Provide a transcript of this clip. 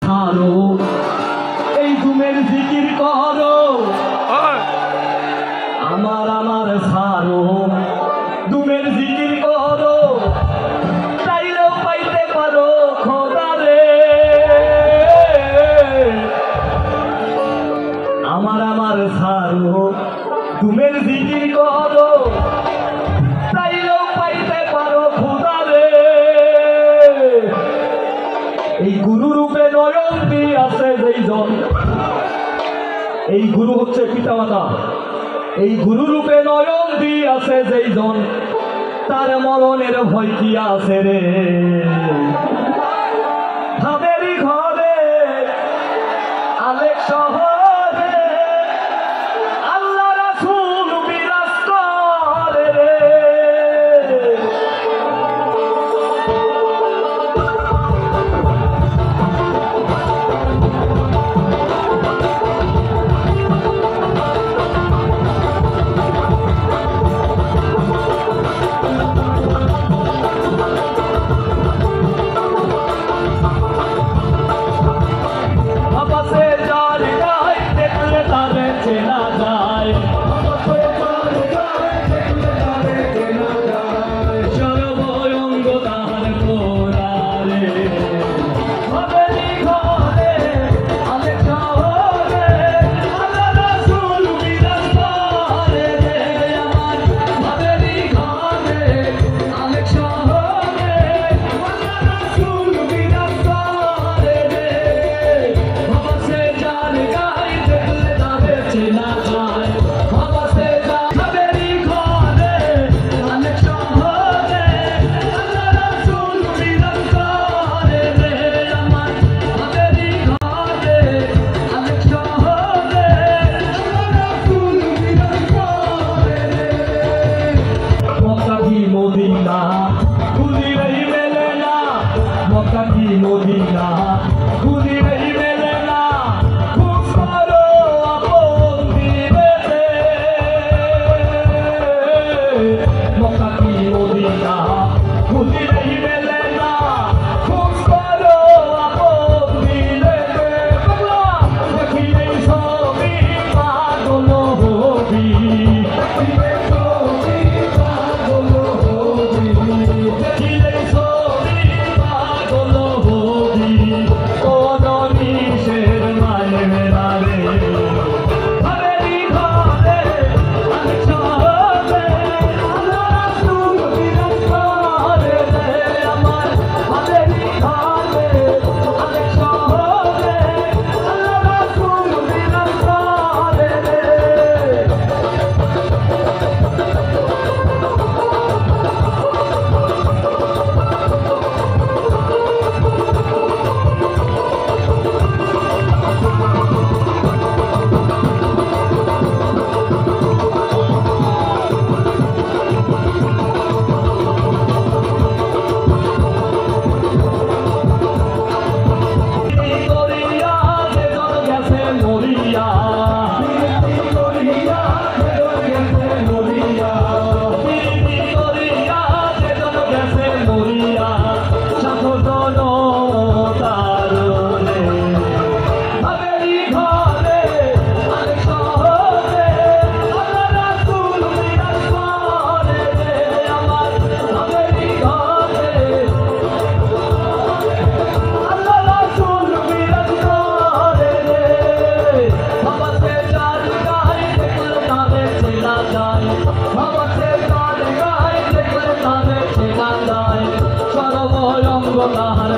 ছাড়ো, এই ঘুমের জিকির করো, আমার আমার ছাড়ো, ঘুমের জিকির করো, চাইলেও পাইতে পারো খোদা রে। আমার আমার ছাড়ো, ঘুমের জিকির করো, চাইলেও পাইতে পারো খোদা রে। এই গুরু রূপে নয়ন দিয়ে আছে যেই জন, এই গুরু হচ্ছে পিতামাতা, এই গুরু রূপে নয়ন দিয়ে আছে যেই জন, তার মরণের ভয় কি আছে রে। ভাবেরই ঘরে আলেক শহরে আল্লাহ রাসূল বিরাজ করে রে। মদিনা খুদিলেই মেলে না, খুব করো আপন দিলেতে। মক্কা কি মদিনা খুদিলেই মেলে না, খুব করো আপন দিলেতে। দেখিলেই ছবি পাগল হবি, দেখিলেই ছবি পাগল হবি, দেখিলেই ছবি পাগল হবি। কোন নিষের মানে মেলা রে, ভাবেরই ঘরে আলেক শহরে আল্লাহ রাসূল বিরাজ করে রে। আমার ভাবেরই ঘরে আলেক শহরে আল্লাহ রাসূল বিরাজ করে রে। সর্বঙ্গ তাহার